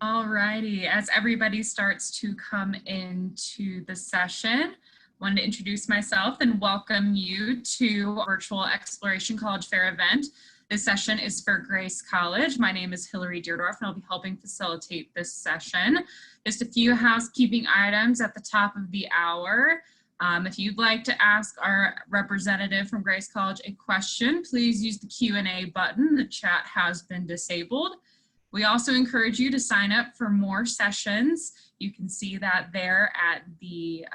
All righty, as everybody starts to come into the session, I wanted to introduce myself and welcome you to our virtual Exploration College Fair event. This session is for Grace College. My name is Hillary Deerdorf and I'll be helping facilitate this session. Just a few housekeeping items at the top of the hour. If you'd like to ask our representative from Grace College a question, please use the Q&A button. The chat has been disabled. We also encourage you to sign up for more sessions. You can see that there at the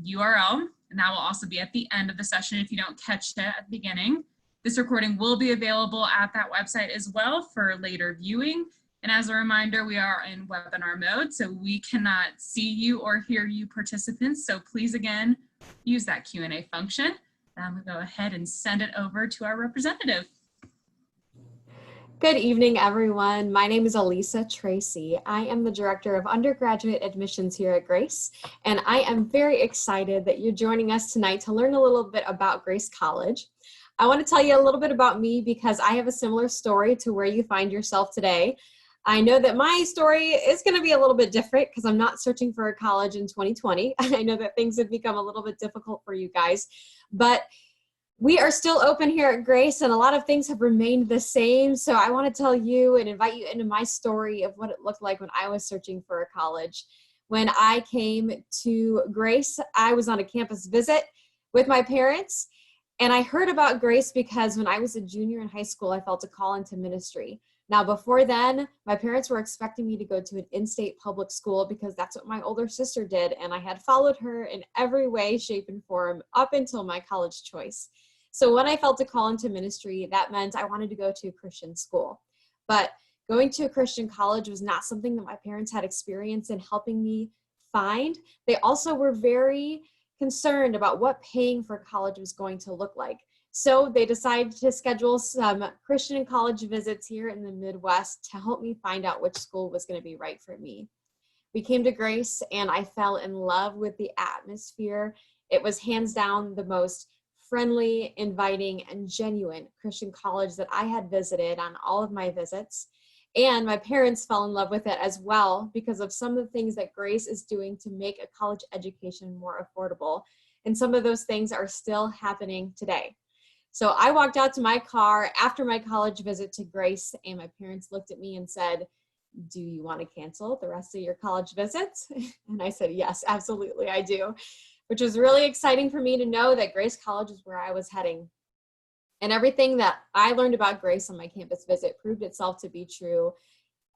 URL, and that will also be at the end of the session if you don't catch it at the beginning. This recording will be available at that website as well for later viewing. And as a reminder, we are in webinar mode, so we cannot see you or hear you participants. So please, again, use that Q&A function. I'm going to go ahead and send it over to our representative. Good evening, everyone. My name is Elisa Tracy. I am the Director of Undergraduate Admissions here at Grace, and I am very excited that you're joining us tonight to learn a little bit about Grace College. I want to tell you a little bit about me because I have a similar story to where you find yourself today. I know that my story is going to be a little bit different because I'm not searching for a college in 2020. I know that things have become a little bit difficult for you guys, but we are still open here at Grace and a lot of things have remained the same. So I want to tell you and invite you into my story of what it looked like when I was searching for a college. When I came to Grace, I was on a campus visit with my parents, and I heard about Grace because when I was a junior in high school, I felt a call into ministry. Now, before then, my parents were expecting me to go to an in-state public school because that's what my older sister did, and I had followed her in every way, shape, and form up until my college choice. So when I felt a call into ministry, that meant I wanted to go to a Christian school. But going to a Christian college was not something that my parents had experience in helping me find. They also were very concerned about what paying for college was going to look like. So they decided to schedule some Christian college visits here in the Midwest to help me find out which school was going to be right for me. We came to Grace and I fell in love with the atmosphere. It was hands down the most friendly, inviting, and genuine Christian college that I had visited on all of my visits. And my parents fell in love with it as well because of some of the things that Grace is doing to make a college education more affordable. And some of those things are still happening today. So I walked out to my car after my college visit to Grace, and my parents looked at me and said, "Do you want to cancel the rest of your college visits?" And I said, "Yes, absolutely, I do," which was really exciting for me to know that Grace College is where I was heading. And everything that I learned about Grace on my campus visit proved itself to be true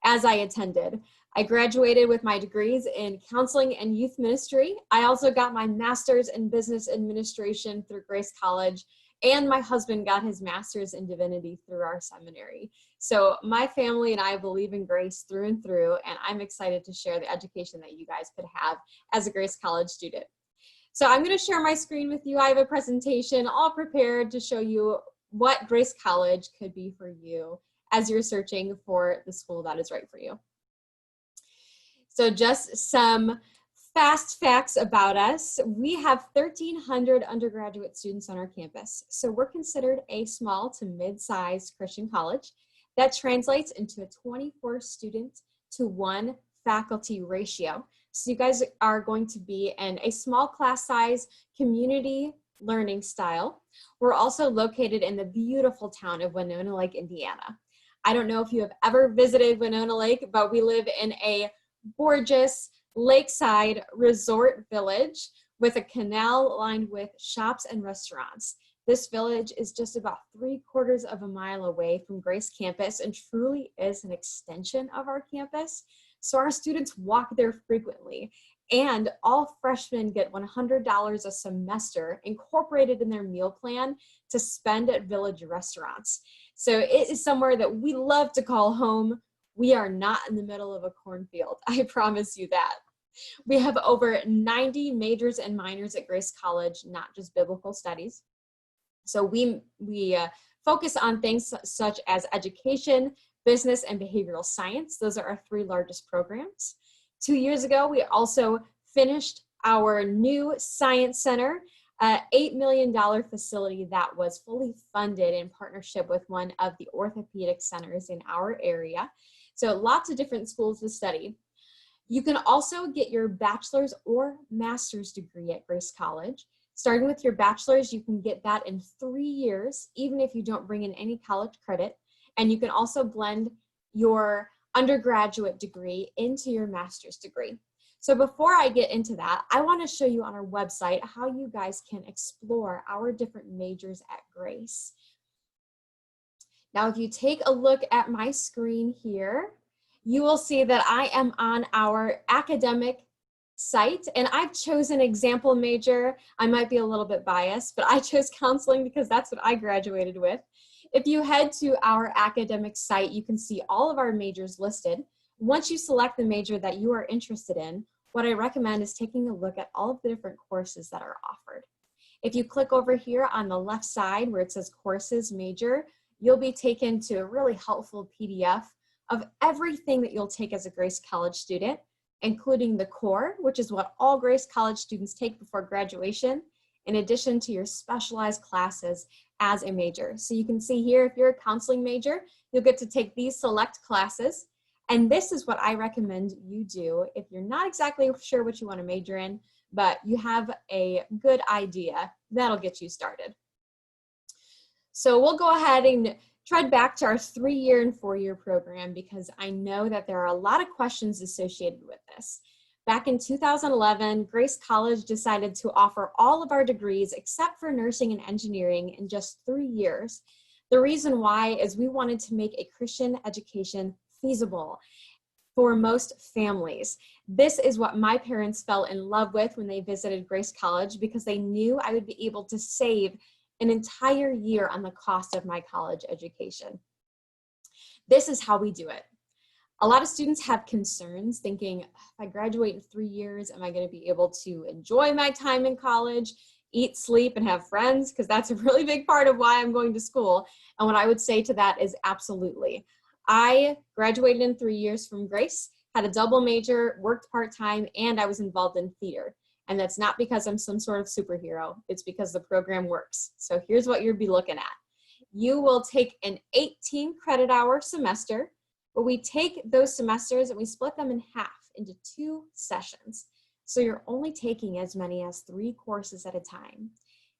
as I attended. I graduated with my degrees in counseling and youth ministry. I also got my master's in business administration through Grace College, and my husband got his master's in divinity through our seminary. So my family and I believe in Grace through and through, and I'm excited to share the education that you guys could have as a Grace College student. So I'm going to share my screen with you. I have a presentation all prepared to show you what Grace College could be for you as you're searching for the school that is right for you. So just some fast facts about us. We have 1,300 undergraduate students on our campus. So we're considered a small to mid-sized Christian college. That translates into a 24 student to 1 faculty ratio. So you guys are going to be in a small class size community learning style. We're also located in the beautiful town of Winona Lake, Indiana. I don't know if you have ever visited Winona Lake, but we live in a gorgeous lakeside resort village with a canal lined with shops and restaurants. This village is just about 3/4 of a mile away from Grace campus and truly is an extension of our campus. So our students walk there frequently, and all freshmen get $100 a semester incorporated in their meal plan to spend at village restaurants. So it is somewhere that we love to call home. We are not in the middle of a cornfield, I promise you that. We have over 90 majors and minors at Grace College, not just biblical studies. So we focus on things such as education, business, and behavioral science. Those are our 3 largest programs. 2 years ago, we also finished our new science center. a $8 million facility that was fully funded in partnership with one of the orthopedic centers in our area. So lots of different schools to study. You can also get your bachelor's or master's degree at Grace College. Starting with your bachelor's, you can get that in 3 years, even if you don't bring in any college credit. And you can also blend your undergraduate degree into your master's degree. So before I get into that, I want to show you on our website how you guys can explore our different majors at Grace. Now, if you take a look at my screen here, you will see that I am on our academic site, and I've chosen example major. I might be a little bit biased, but I chose counseling because that's what I graduated with. If you head to our academic site, you can see all of our majors listed. Once you select the major that you are interested in, what I recommend is taking a look at all of the different courses that are offered. If you click over here on the left side where it says courses major, you'll be taken to a really helpful PDF of everything that you'll take as a Grace College student, including the core, which is what all Grace College students take before graduation, in addition to your specialized classes as a major. So you can see here, if you're a counseling major, you'll get to take these select classes. And this is what I recommend you do if you're not exactly sure what you want to major in, but you have a good idea. That'll get you started. So we'll go ahead and tread back to our 3-year and 4-year program because I know that there are a lot of questions associated with this. Back in 2011, Grace College decided to offer all of our degrees except for nursing and engineering in just 3 years. The reason why is we wanted to make a Christian education feasible for most families. This is what my parents fell in love with when they visited Grace College because they knew I would be able to save an entire year on the cost of my college education. This is how we do it. A lot of students have concerns thinking, if I graduate in 3 years, am I going to be able to enjoy my time in college, eat, sleep, and have friends? Because that's a really big part of why I'm going to school. And what I would say to that is absolutely. I graduated in 3 years from Grace, had a double major, worked part-time, and I was involved in theater. And that's not because I'm some sort of superhero. It's because the program works. So here's what you'll be looking at. You will take an 18 credit hour semester, but we take those semesters and we split them in half into 2 sessions. So you're only taking as many as 3 courses at a time.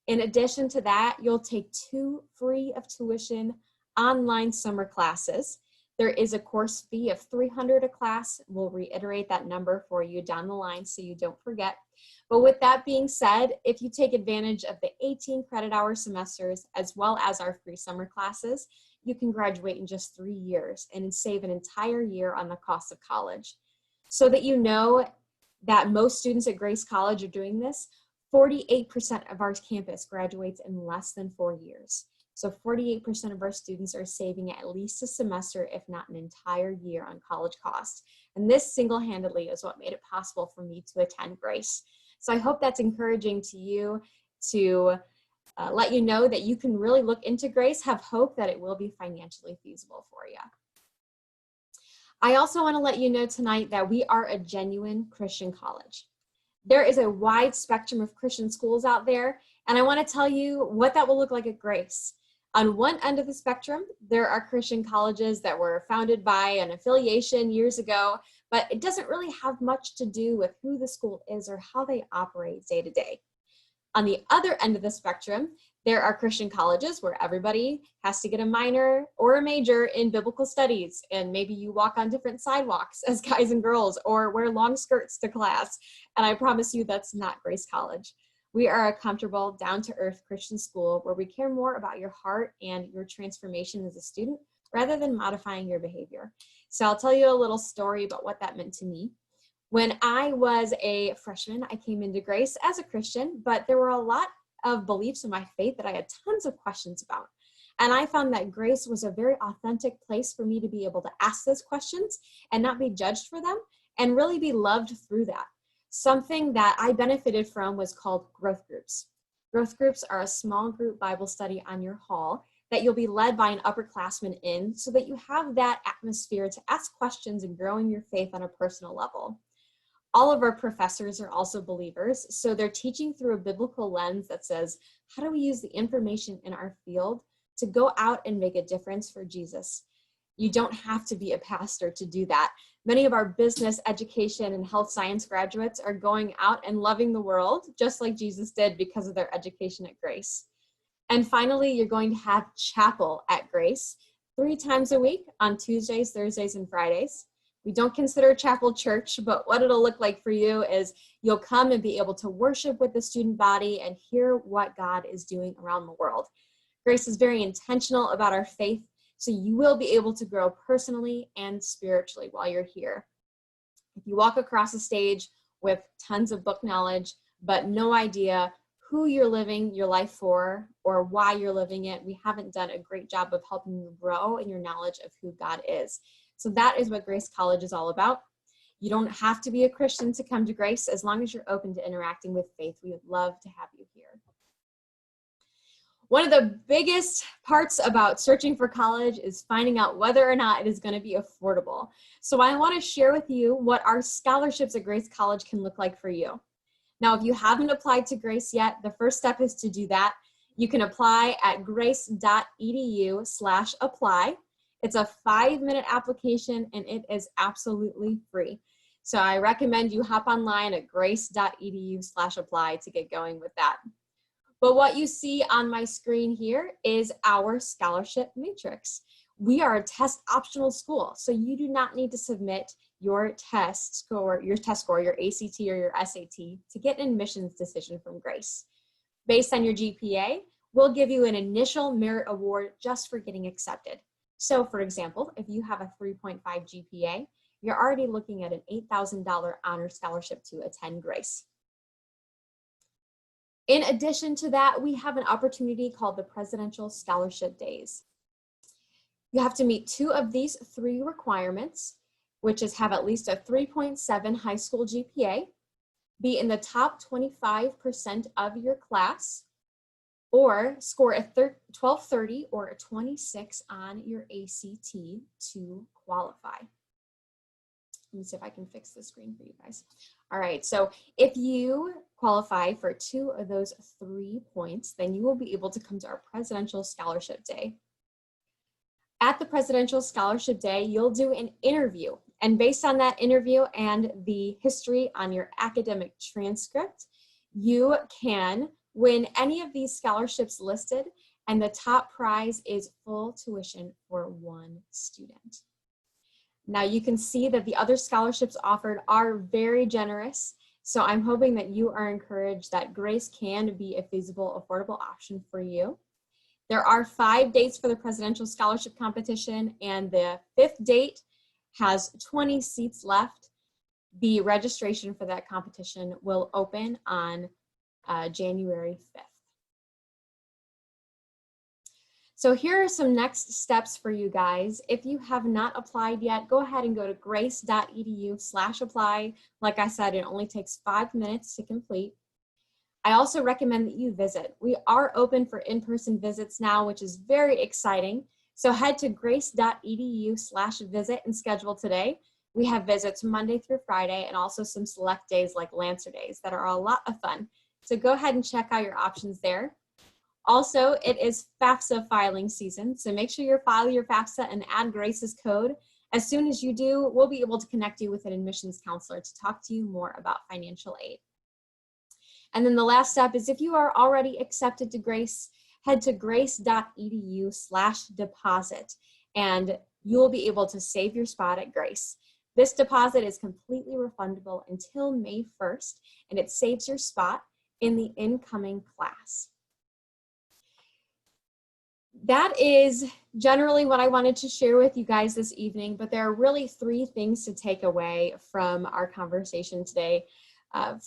In addition to that, you'll take 2 free of tuition online summer classes. There is a course fee of $300 a class. We'll reiterate that number for you down the line so you don't forget. But with that being said, if you take advantage of the 18 credit hour semesters as well as our free summer classes, you can graduate in just 3 years and save an entire year on the cost of college. So that you know that most students at Grace College are doing this, 48% of our campus graduates in less than 4 years. So 48% of our students are saving at least a semester, if not an entire year on college costs. And this single-handedly is what made it possible for me to attend Grace. So I hope that's encouraging to you to let you know that you can really look into Grace, have hope that it will be financially feasible for you. I also want to let you know tonight that we are a genuine Christian college. There is a wide spectrum of Christian schools out there, and I want to tell you what that will look like at Grace. On one end of the spectrum, there are Christian colleges that were founded by an affiliation years ago, but it doesn't really have much to do with who the school is or how they operate day to day. On the other end of the spectrum, there are Christian colleges where everybody has to get a minor or a major in biblical studies, and maybe you walk on different sidewalks as guys and girls or wear long skirts to class, and I promise you that's not Grace College. We are a comfortable, down-to-earth Christian school where we care more about your heart and your transformation as a student rather than modifying your behavior. So I'll tell you a little story about what that meant to me. When I was a freshman, I came into Grace as a Christian, but there were a lot of beliefs in my faith that I had tons of questions about. And I found that Grace was a very authentic place for me to be able to ask those questions and not be judged for them and really be loved through that. Something that I benefited from was called growth groups. Growth groups are a small group Bible study on your hall that you'll be led by an upperclassman in so that you have that atmosphere to ask questions and grow in your faith on a personal level. All of our professors are also believers, so they're teaching through a biblical lens that says, how do we use the information in our field to go out and make a difference for Jesus? You don't have to be a pastor to do that. Many of our business, education, and health science graduates are going out and loving the world, just like Jesus did because of their education at Grace. And finally, you're going to have chapel at Grace 3 times a week on Tuesdays, Thursdays, and Fridays. We don't consider chapel church, but what it'll look like for you is you'll come and be able to worship with the student body and hear what God is doing around the world. Grace is very intentional about our faith, so you will be able to grow personally and spiritually while you're here. If you walk across the stage with tons of book knowledge, but no idea who you're living your life for or why you're living it, we haven't done a great job of helping you grow in your knowledge of who God is. So that is what Grace College is all about. You don't have to be a Christian to come to Grace. As long as you're open to interacting with faith, we would love to have you here. One of the biggest parts about searching for college is finding out whether or not it is going to be affordable. So I want to share with you what our scholarships at Grace College can look like for you. Now, if you haven't applied to Grace yet, the first step is to do that. You can apply at grace.edu/apply. It's a 5-minute application and it is absolutely free. So I recommend you hop online at grace.edu/apply to get going with that. But what you see on my screen here is our scholarship matrix. We are a test optional school, so you do not need to submit your test score, your ACT or your SAT to get an admissions decision from Grace. Based on your GPA, we'll give you an initial merit award just for getting accepted. So for example, if you have a 3.5 GPA, you're already looking at an $8,000 honor scholarship to attend Grace. In addition to that, we have an opportunity called the Presidential Scholarship Days. You have to meet 2 of these 3 requirements, which is have at least a 3.7 high school GPA, be in the top 25% of your class, or score a 1230 or a 26 on your ACT to qualify. Let me see if I can fix the screen for you guys. All right, so if you qualify for 2 of those 3 points, then you will be able to come to our Presidential Scholarship Day. At the Presidential Scholarship Day, you'll do an interview, and based on that interview and the history on your academic transcript, you can win any of these scholarships listed, and the top prize is full tuition for 1 student. Now you can see that the other scholarships offered are very generous, so I'm hoping that you are encouraged that Grace can be a feasible, affordable option for you. There are 5 dates for the Presidential Scholarship Competition, and the 5th date has 20 seats left. The registration for that competition will open on January 5th. So here are some next steps for you guys. If you have not applied yet, go ahead and go to grace.edu/apply. Like I said, it only takes 5 minutes to complete. I also recommend that you visit. We are open for in-person visits now, which is very exciting. So head to grace.edu/visit and schedule today. We have visits Monday through Friday and also some select days like Lancer days that are a lot of fun. So go ahead and check out your options there. Also, it is FAFSA filing season, so make sure you file your FAFSA and add Grace's code. As soon as you do, we'll be able to connect you with an admissions counselor to talk to you more about financial aid. And then the last step is if you are already accepted to Grace, head to grace.edu/deposit, and you'll be able to save your spot at Grace. This deposit is completely refundable until May 1st, and it saves your spot in the incoming class. That is generally what I wanted to share with you guys this evening, but there are really 3 things to take away from our conversation today.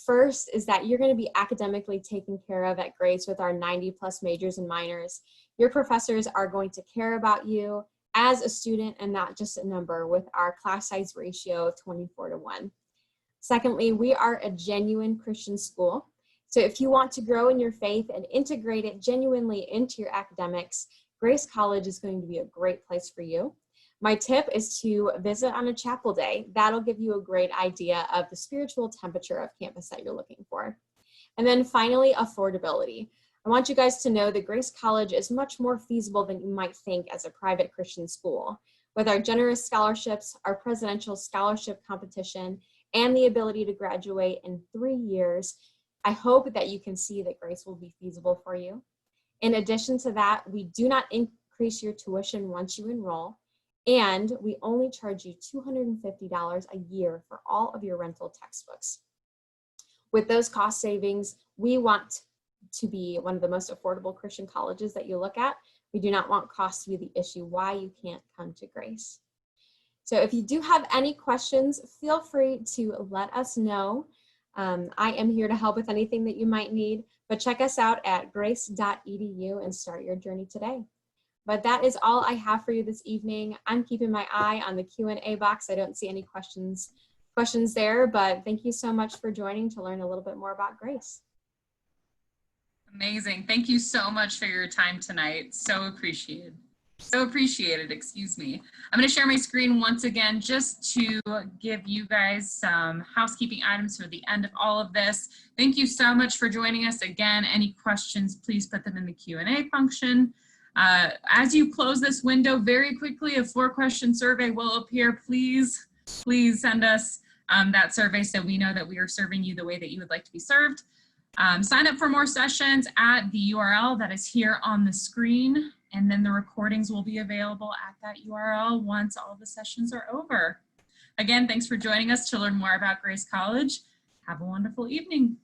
First is that you're going to be academically taken care of at Grace with our 90+ majors and minors. Your professors are going to care about you as a student and not just a number with our class size ratio of 24:1. Secondly, we are a genuine Christian school. So if you want to grow in your faith and integrate it genuinely into your academics, Grace College is going to be a great place for you. My tip is to visit on a chapel day. That'll give you a great idea of the spiritual temperature of campus that you're looking for. And then finally, affordability. I want you guys to know that Grace College is much more feasible than you might think as a private Christian school. With our generous scholarships, our presidential scholarship competition, and the ability to graduate in 3 years, I hope that you can see that Grace will be feasible for you. In addition to that, we do not increase your tuition once you enroll, and we only charge you $250 a year for all of your rental textbooks. With those cost savings, we want to be one of the most affordable Christian colleges that you look at. We do not want cost to be the issue why you can't come to Grace. So if you do have any questions, feel free to let us know. I am here to help with anything that you might need, but check us out at grace.edu and start your journey today. But that is all I have for you this evening. I'm keeping my eye on the Q&A box. I don't see any questions there, but thank you so much for joining to learn a little bit more about Grace. Amazing. Thank you so much for your time tonight. So appreciated. So appreciated, excuse me. I'm going to share my screen once again just to give you guys some housekeeping items for the end of all of this. Thank you so much for joining us. Again, any questions, please put them in the Q&A function. As you close this window, very quickly, a 4-question survey will appear. Please send us that survey so we know that we are serving you the way that you would like to be served. Sign up for more sessions at the URL that is here on the screen, and then the recordings will be available at that URL once all the sessions are over. Again, thanks for joining us to learn more about Grace College. Have a wonderful evening.